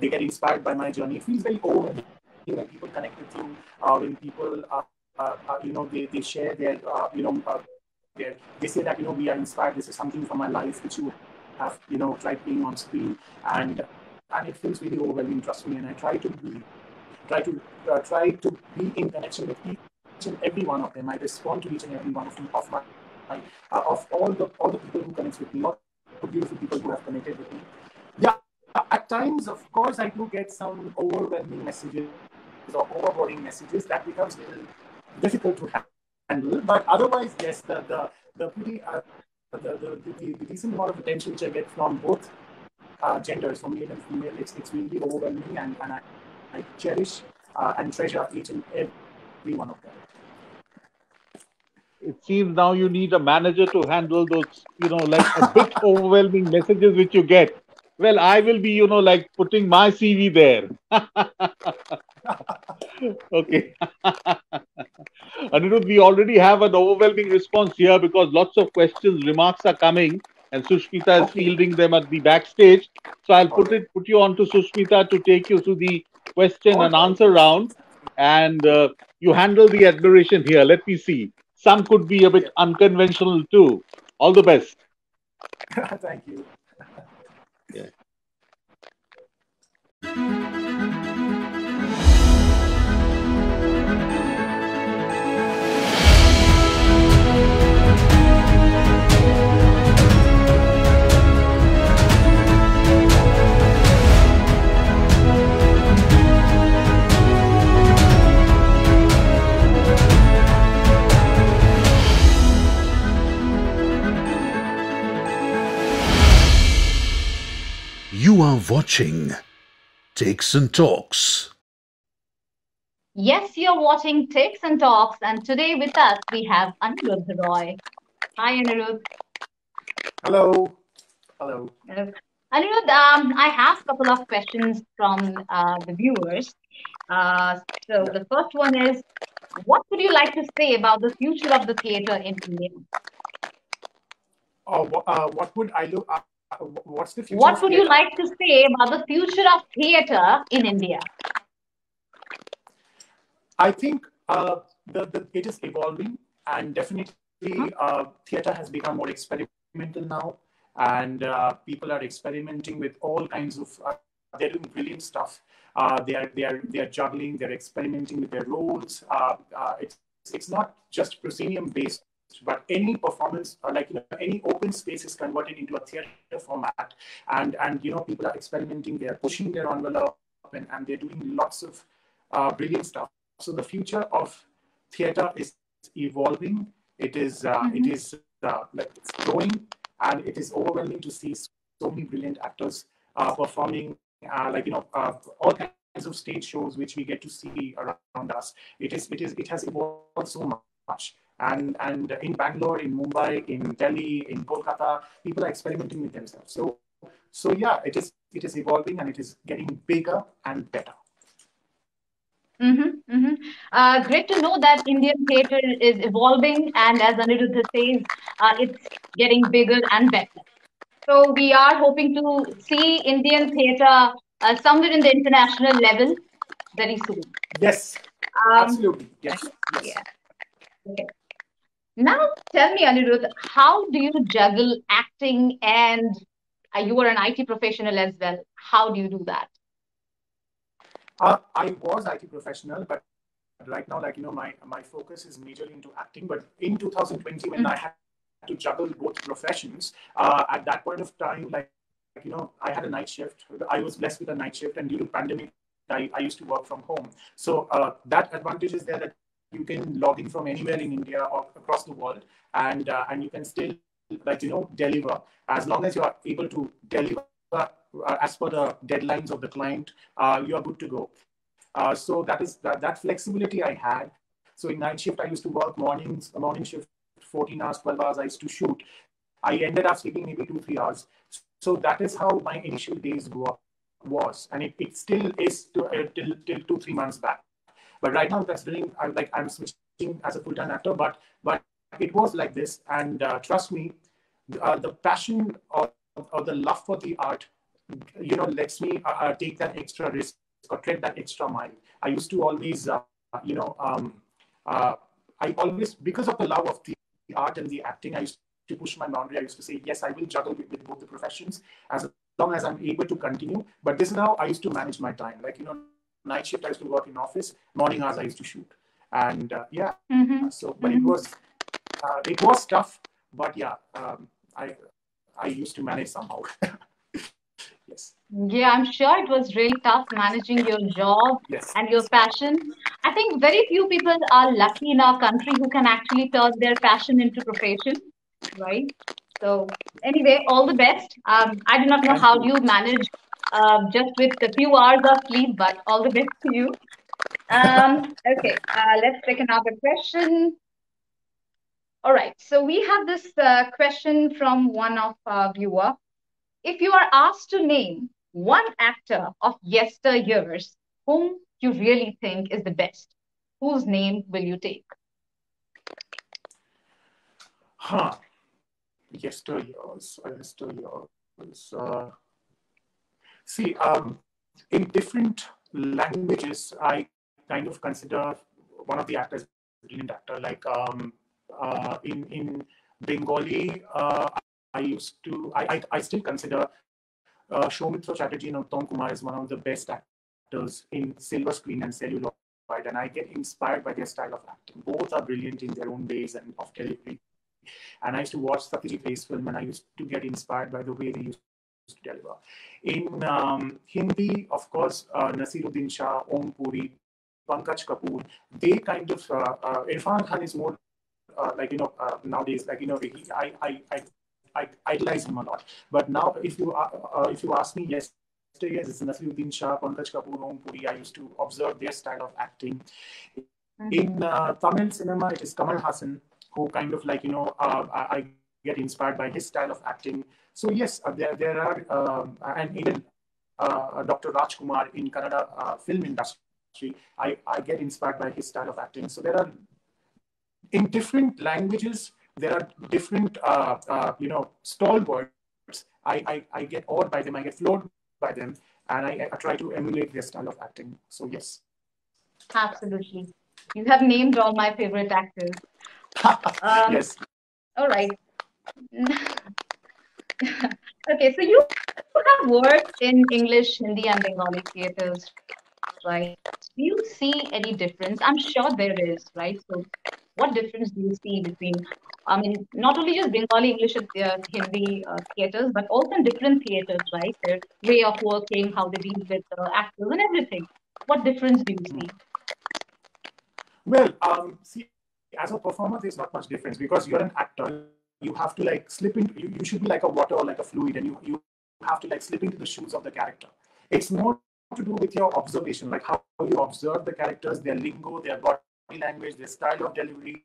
they get inspired by my journey. It feels very overwhelming when people connect with you, when people, they share their, they say that, we are inspired, this is something from my life which you have, tried being on screen, and it feels really overwhelming, trust me, and I try to be in connection with each and every one of them. I respond to each and every one of them, of all the people who connect with me, all the beautiful people who have connected with me. Yeah, at times, of course, I do get some overwhelming messages or overboarding messages that becomes a little difficult to handle. But otherwise, yes, the pretty the decent amount of attention which I get from both genders, from male and female, it's really overwhelming, and I cherish and treasure each and every one of them. It seems now you need a manager to handle those, like a bit overwhelming messages which you get. Well, I will be, like putting my CV there. Okay. Aniruddh, we already have an overwhelming response here because lots of questions, remarks are coming, and Sushmita is Okay, fielding them at the backstage. So I'll all right, put you on to Sushmita to take you through the question all and right, answer round, and you handle the admiration here. Let me see. Some could be a bit yeah. unconventional too. All the best. Thank you. Yeah. You are watching Takes and Talks. Yes, you're watching Takes and Talks, and today with us we have Aniruddh Roy. Hi, Aniruddh. Hello, hello. Uh, Aniruddh, I have a couple of questions from the viewers. Uh, so Yeah. the first one is, what would you like to say about the future of the theater in India? What would I look? What's the future What of would you theatre? like to say about the future of theater in India? I think it is evolving, and definitely theatre has become more experimental now, and people are experimenting with all kinds of. They're doing brilliant stuff. They are juggling. They're experimenting with their roles. It's not just proscenium based, but any performance, like any open space is converted into a theater format, and people are experimenting. They are pushing their envelope, and they're doing lots of brilliant stuff. So the future of theater is evolving. Mm-hmm. Like it's growing, and it is overwhelming to see so many brilliant actors performing, all kinds of stage shows which we get to see around us. It has evolved so much. And in Bangalore, in Mumbai, in Delhi, in Kolkata, people are experimenting with themselves. So yeah, it is evolving, and it is getting bigger and better. Mm-hmm, mm-hmm. Great to know that Indian theater is evolving, and as Aniruddha says, it's getting bigger and better. So we are hoping to see Indian theater somewhere in the international level very soon. Yes, Um, absolutely. Yes, yes. yeah. Okay. Now tell me, Aniruddh, how do you juggle acting and you are an IT professional as well? How do you do that? I was IT professional, but right now, my focus is majorly into acting. But in 2020, when I had to juggle both professions, at that point of time, I had a night shift. I was blessed with a night shift, and due to pandemic, I used to work from home. So that advantage is there that you can log in from anywhere in India or across the world, and you can still deliver as long as you are able to deliver as per the deadlines of the client. You are good to go. So that flexibility I had. So in night shift, I used to work mornings, a morning shift, 14 hours, 12 hours. I used to shoot. I ended up sleeping maybe 2, 3 hours. So that is how my initial days was, and it still is till 2, 3 months back. But right now, that's doing. I'm switching as a full-time actor, but it was like this. And trust me, the passion or the love for the art, lets me take that extra risk or tread that extra mile. I used to always, uh, I always, because of the love of the art and the acting, I used to push my boundary. I used to say, yes, I will juggle with both the professions as long as I'm able to continue. But this is how I used to manage my time. Like, night shift, I used to work in office, morning hours, I used to shoot. And yeah, so, but Mm-hmm. it was tough, but yeah, I used to manage somehow. Yes, Yeah, I'm sure it was really tough managing your job yes, and your passion. I think very few people are lucky in our country who can actually turn their passion into profession, right? So anyway, all the best. I do not know thank how you. you manage just with a few hours of sleep, but all the best to you. Okay, let's take another question. All right, so we have this question from one of our viewer. If you are asked to name one actor of yesteryears whom you really think is the best, whose name will you take? Huh. Yesteryears. See, in different languages, I kind of consider one of the actors a brilliant actor. Like in Bengali, I used to, I still consider Soumitra Chatterjee and Uttam Kumar is one of the best actors in silver screen and celluloid, and I get inspired by their style of acting. Both are brilliant in their own ways and of delivery. And I used to watch Satyajit Ray's film, and I used to get inspired by the way they used to deliver. In Hindi, of course, Nasiruddin Shah, Om Puri, Pankaj Kapoor, they kind of, Irfan Khan is more nowadays, I idolize him a lot. But now, if you ask me, yesterday it's Nasiruddin Shah, Pankaj Kapoor, Om Puri. I used to observe their style of acting. In Mhm. Tamil cinema, it is Kamal Hassan, who kind of I get inspired by his style of acting. So yes, there are and even Dr. Rajkumar in Kannada film industry. I get inspired by his style of acting. So there are in different languages there are different stalwarts. I get awed by them. I get floored by them, and I try to emulate their style of acting. So yes, Absolutely. You have named all my favorite actors. yes, All right. Okay, so you have worked in English, Hindi, and Bengali theaters, right? Do you see any difference? I'm sure there is, right? So, what difference do you see between, I mean, not only just Bengali, English, and Hindi theaters, but also in different theaters, right? Their way of working, how they deal with actors, and everything. What difference do you see? well, see, as a performer, there's not much difference because you're an actor. You have to like slip in. You should be like a water or like a fluid, and you have to like slip into the shoes of the character. It's more to do with your observation, like how you observe the characters, their lingo, their body language, their style of delivery,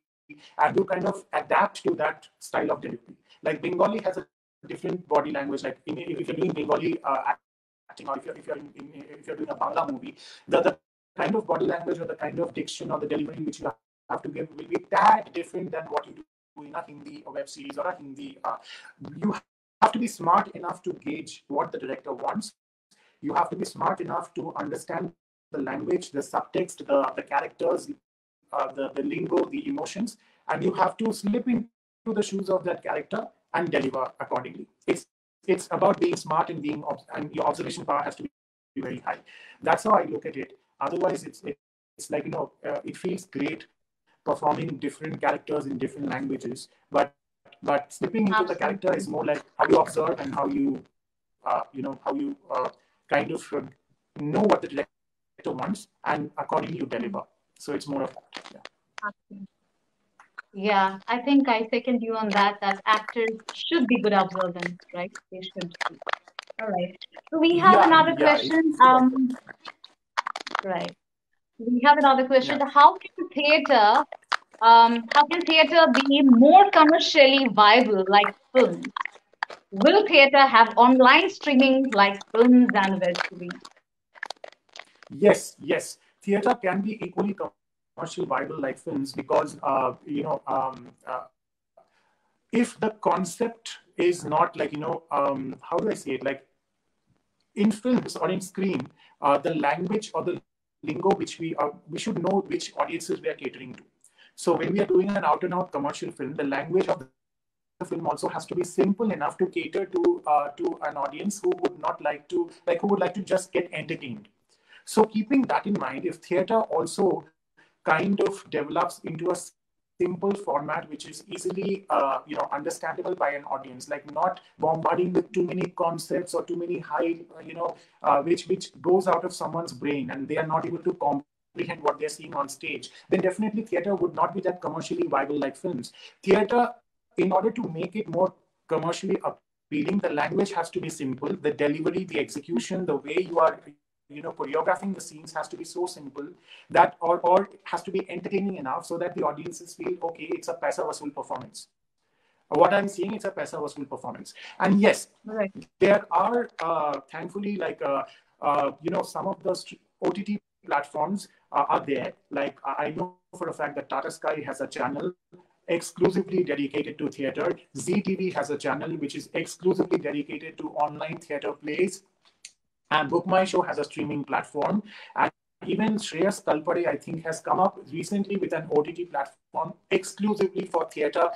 and you kind of adapt to that style of delivery. Like Bengali has a different body language. Like if you're doing Bengali acting, or if you're if you're doing a Bangla movie, the kind of body language or the kind of diction or the delivery which you have to give will be that different than what you do in a Hindi or web series or a Hindi. You have to be smart enough to gauge what the director wants. You have to be smart enough to understand the language, the subtext, the characters, the lingo, the emotions, and you have to slip into the shoes of that character and deliver accordingly. It's about being smart and and your observation power has to be very high. That's how I look at it. Otherwise, it's like it feels great performing different characters in different languages, but slipping into the character is more like Absolutely. how you observe and how you kind of know what the director wants and accordingly you deliver. So it's more of that. Yeah. Absolutely. Yeah, I think I second you on that, that actors should be good observants, right? They should be. All right. So we have Yeah, another yeah, it's question. about that. Right. We have another question. Yeah. How can theater be more commercially viable like films? Will theater have online streaming like films and web series? Yes, yes. Theater can be equally commercial commercial viable like films because if the concept is not like how do I say it, like in films or in screen, the language or the lingo which we should know which audiences we are catering to. So when we are doing an out and out commercial film, the language of the film also has to be simple enough to cater to an audience who would not like to who would like to just get entertained. So keeping that in mind, if theater also kind of develops into a simple format which is easily understandable by an audience, like not bombarding with too many concepts or too many high which goes out of someone's brain and they are not able to comprehend what they're seeing on stage, then definitely theater would not be that commercially viable like films. Theater, in order to make it more commercially appealing, the language has to be simple, the delivery, the execution, the way you are choreographing the scenes has to be so simple that or has to be entertaining enough so that the audiences feel okay, it's a paisa vasool performance. What I'm seeing, it's a paisa vasool performance. And yes, Right. there are thankfully some of the OTT platforms are there. Like I know for a fact that Tata Sky has a channel exclusively dedicated to theater. ZTV has a channel which is exclusively dedicated to online theater plays. And Book My Show has a streaming platform. And even Shreyas Talpade, I think, has come up recently with an OTT platform exclusively for theater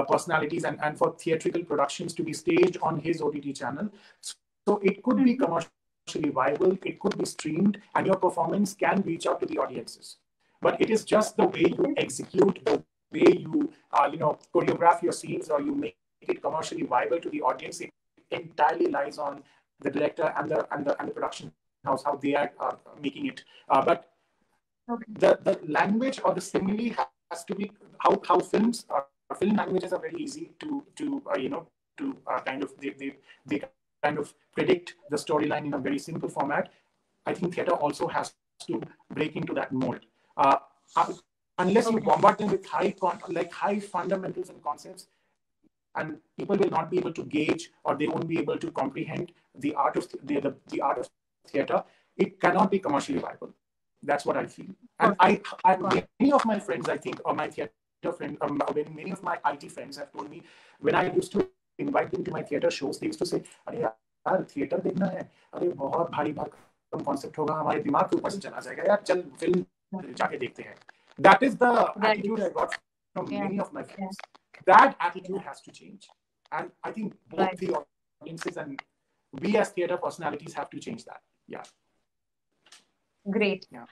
personalities and for theatrical productions to be staged on his OTT channel. So it could be commercially viable, it could be streamed, and your performance can reach out to the audiences. But it is just the way you execute, the way you choreograph your scenes, or you make it commercially viable to the audience. It entirely lies on the director and the production house, how they are making it. But the language or the simile has to be how films film languages are very easy to kind of they kind of predict the storyline in a very simple format. I think theater also has to break into that mold. Uh, uh, Unless you bombard them with high fundamentals and concepts, and people will not be able to gauge or they won't be able to comprehend the art of the art of theater, it cannot be commercially viable. That's what I feel. And many of my friends, I think, or my theater friends, many of my IT friends have told me, when I used to invite them to my theater shows, they used to say, "अरे यार theatre देखना है, अरे बहुत भारी भरकम concept होगा, हमारे दिमाग के ऊपर से चला जाएगा यार, चल फिल्म जाके देखते हैं." That is the attitude I got from many of my friends. That attitude has to change. And I think both the audiences and we as theater personalities have to change that. Yeah. Great. Yeah.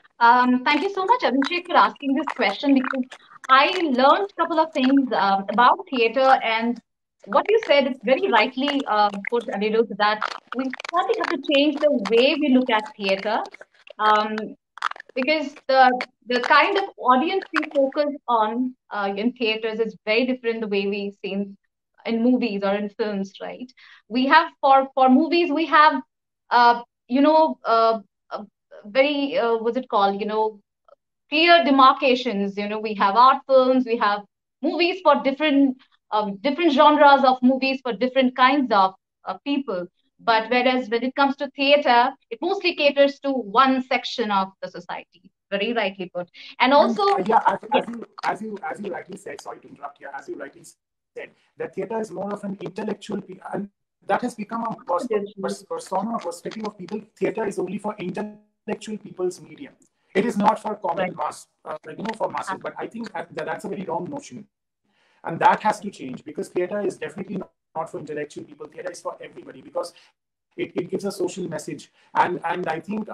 Thank you so much, Abhishek, for asking this question, because I learned a couple of things about theater, and what you said is very rightly put, Aniruddh, that we probably have to change the way we look at theater. Um, because the kind of audience we focus on in theaters is very different the way we see in movies or in films, right? We have for movies we have uh, you know a very what's it called, clear demarcations. We have art films, we have movies for different genres of movies for different kinds of people. But whereas when it comes to theater, it mostly caters to one section of the society. Very rightly put. And And also, yeah, yes, as you rightly said, sorry to interrupt here, as you rightly said, that theater is more of an intellectual, and that has become a persona, a perspective of people. Theater is only for intellectual people's medium. It is not for common right, mass, for masses. But I think that's a very wrong notion, and that has to change, because theater is definitely not for intellectual people. Theater is for everybody, because it gives a social message, and I think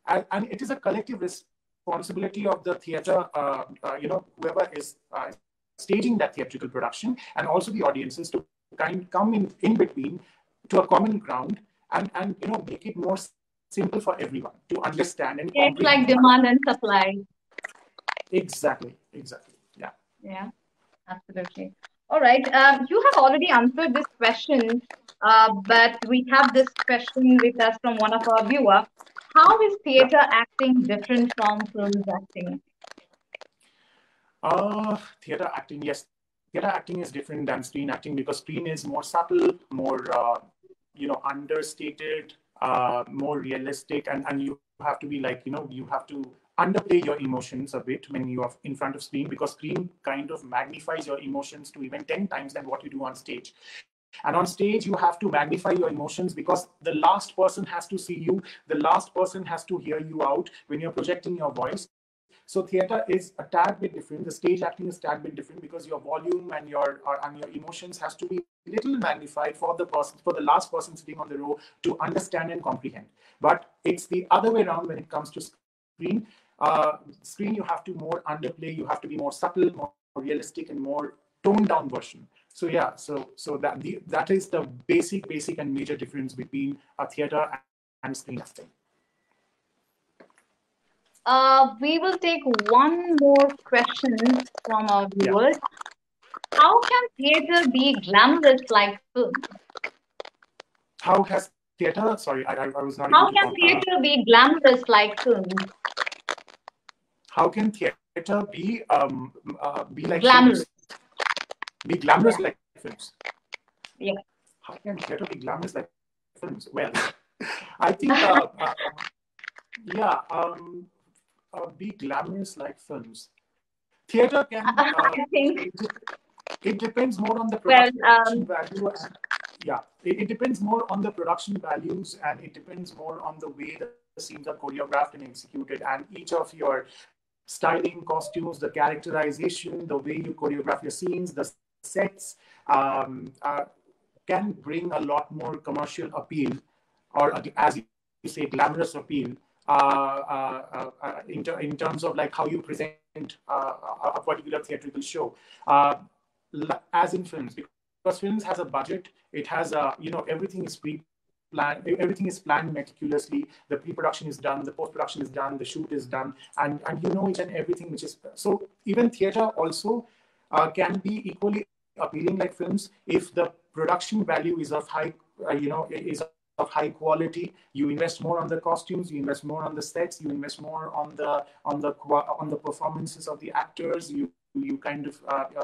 and it is a collective responsibility of the theater, whoever is staging that theatrical production, and also the audiences to come in between to a common ground, and make it more simple for everyone to understand and comprehend. yeah, it's like demand and supply. Exactly. Yeah. Yeah, absolutely. All right. You have already answered this question, but we have this question with us from one of our viewer. How is Yeah. theater acting different from films acting? Theater acting, yes. Theater acting is different than screen acting, because screen is more subtle, more understated, more realistic, and you have to be like, you have to underplay your emotions a bit when you are in front of screen, because screen kind of magnifies your emotions to even 10 times than what you do on stage. And on stage you have to magnify your emotions because the last person has to see you, the last person has to hear you out when you're projecting your voice. So theater is a tad bit different, the stage acting is tad bit different, because your volume and your emotions has to be little magnified for the person, for the last person sitting on the row, to understand and comprehend. But it's the other way around when it comes to screen. Screen, you have to more underplay, you have to be more subtle, more realistic, and more toned down version. So yeah, so that is the basic and major difference between a theater and screen acting. We will take one more question from our Yeah. viewers. How can theater be glamorous like film? How has theater? Sorry, I was not able to. How can theater be glamorous like film? How can theater be like films? Glamorous. Be glamorous Yeah. like films? Yeah. How can theater be glamorous like films? Well, I think yeah, be glamorous like films. Theater can I think, it depends more on the well, production value. And, yeah, it depends more on the production values, and it depends more on the way the scenes are choreographed and executed, and each of your styling, costumes, the characterization, the way you choreograph your scenes, the sets, um, uh, can bring a lot more commercial appeal, or as you say, glamorous appeal, in terms of like how you present a particular theatrical show. Uh, as in films, because films has a budget, it has a, everything is pre-planned, everything is planned meticulously, the pre-production is done, the post-production is done, the shoot is done, and you know each and everything, which is so. Even theater also can be equally appealing like films if the production value is of high, is of high quality. You invest more on the costumes, you invest more on the sets, you invest more on the performances of the actors. You kind of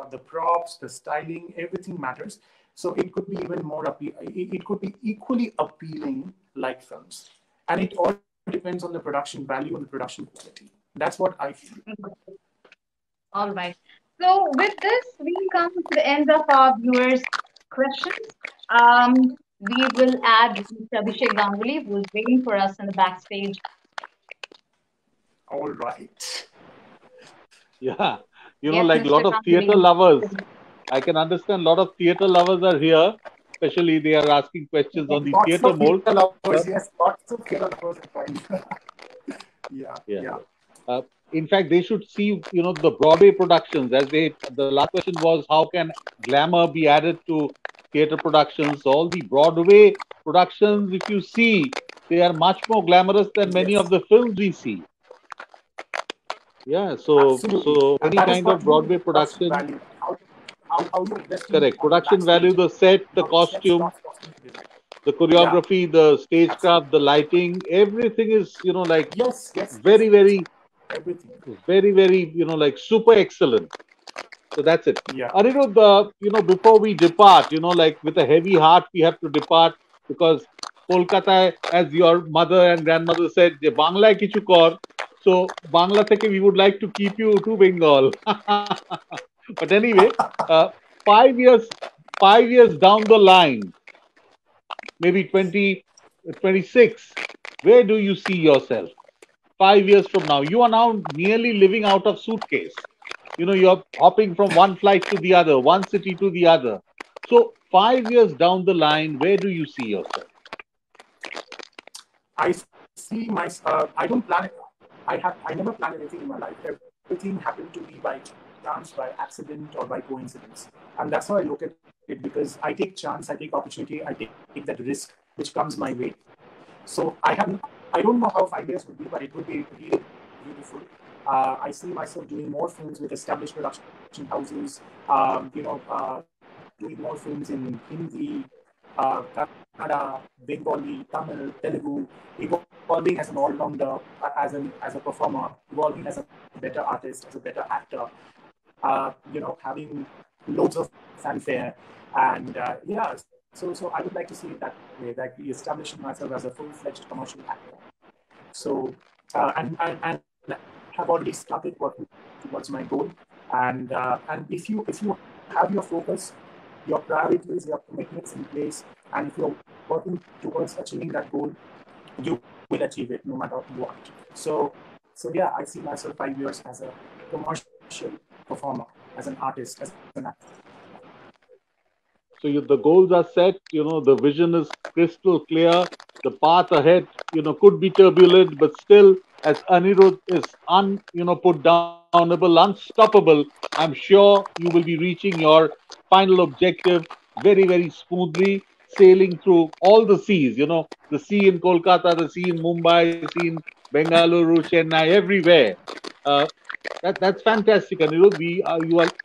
the props, the styling, everything matters. So it could be even more it could be equally appealing like films, and it all depends on the production value and the production quality. That's what I feel. all right. So with this, we come to the end of our viewers' questions. We will add Mr. Abhishek Ganguly, who is waiting for us in the backstage. All right. Yeah, Yes, like a Mr. lot of theater Ganguly. lovers. I can understand a lot of theater lovers are here. Especially they are asking questions on the Lots theater of mode. theater lovers, But yes, lots of theater lovers are fine. Yeah, yeah, yeah. yeah. In fact, they should see, the Broadway productions. As the last question was, how can glamour be added to theater productions? All the Broadway productions, if you see, they are much more glamorous than many Yes, of the films we see. Yeah, absolutely. so And any that is kind what of you Broadway production production, value. How you invest in correct. on the Production value, backstage, the set, the not sets, costume, not costume design. the Yeah, choreography, the stagecraft, absolutely. the lighting, everything is, like Yes, yes, yes, very, yes. very, Everything. very, very, like super excellent. So that's it. Yeah. Aniruddh, before we depart, like with a heavy heart, we have to depart because Kolkata, as your mother and grandmother said, যে বাংলায় কিছু কর. So Bangla থেকে we would like to keep you to Bengal. But anyway, uh, 5 years, 5 years down the line, maybe 2026, where do you see yourself? 5 years from now, you are now nearly living out of suitcase. You're hopping from one flight to the other, one city to the other. So 5 years down the line, where do you see yourself? I see my. I don't plan it. I never plan anything in my life. Everything happened to me by chance, by accident, or by coincidence, and that's how I look at it. Because I take chance, I take opportunity, I take that risk which comes my way. So I don't know how 5 years would be, but it would be really beautiful. I see myself doing more films with established production houses. Doing more films in Hindi, Kannada, Bengali, Tamil, Telugu, evolving as an all-rounder, as a performer, evolving as a better artist, as a better actor. Having loads of fanfare, and yeah. So I would like to see it that way, like establishing myself as a full-fledged commercial actor. So and have already started working towards my goal. And if you have your focus, your priorities, your commitments in place, and if you're working towards achieving that goal, you will achieve it no matter what. So so yeah, I see myself 5 years as a commercial performer, as an artist, as an actor. So the goals are set, the vision is crystal clear. The path ahead, could be turbulent, but still, as Anirudh is put downable, unstoppable, I'm sure you will be reaching your final objective very, very smoothly, sailing through all the seas, the sea in Kolkata, the sea in Mumbai, sea in Bengaluru, Chennai, everywhere. Uh, that's fantastic, Anirudh.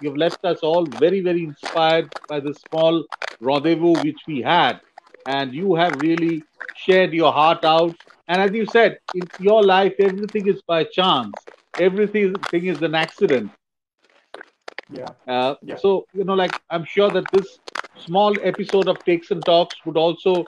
You've left us all very, very inspired by the small rendezvous which we had, and you have really shared your heart out. And as you said, in your life, everything is by chance. Everything is an accident. Yeah, yeah, So like I'm sure that this small episode of Takes and Talks would also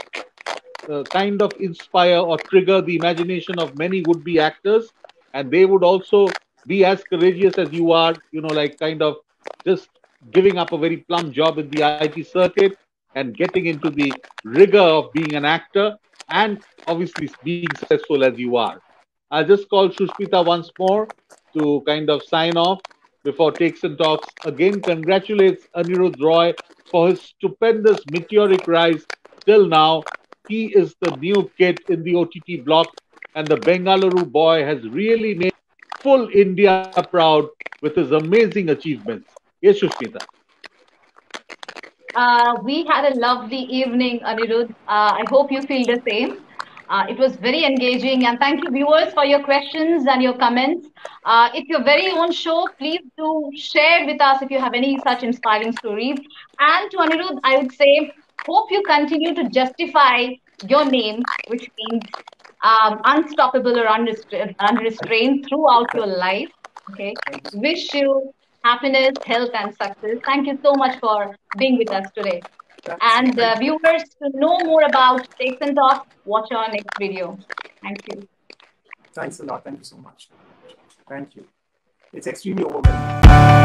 kind of inspire or trigger the imagination of many would be actors, and they would also be as courageous as you are, like kind of just giving up a very plum job in the IT circuit and getting into the rigor of being an actor and obviously being successful as you are. I'll just call Sushmita once more to kind of sign off before Takes and Talks again congratulates Anirudh Roy for his stupendous meteoric rise till now. He is the new kid in the OTT block, and the Bengaluru boy has really made full India proud with his amazing achievements. Yes, Sushmita. We had a lovely evening, Anirudh. I hope you feel the same. It was very engaging, and thank you, viewers, for your questions and your comments. It's your very own show. Please do share with us if you have any such inspiring stories. And to Anirudh, I would say, hope you continue to justify your name, which means unstoppable or unrestrained throughout your life. Okay. thank you. Wish you happiness, health, and success. Thank you so much for being with us today. And Thank you. viewers, to know more about Takes and Talks, watch our next video. Thank you. Thanks a lot. Thank you so much. Thank you. It's extremely overwhelming.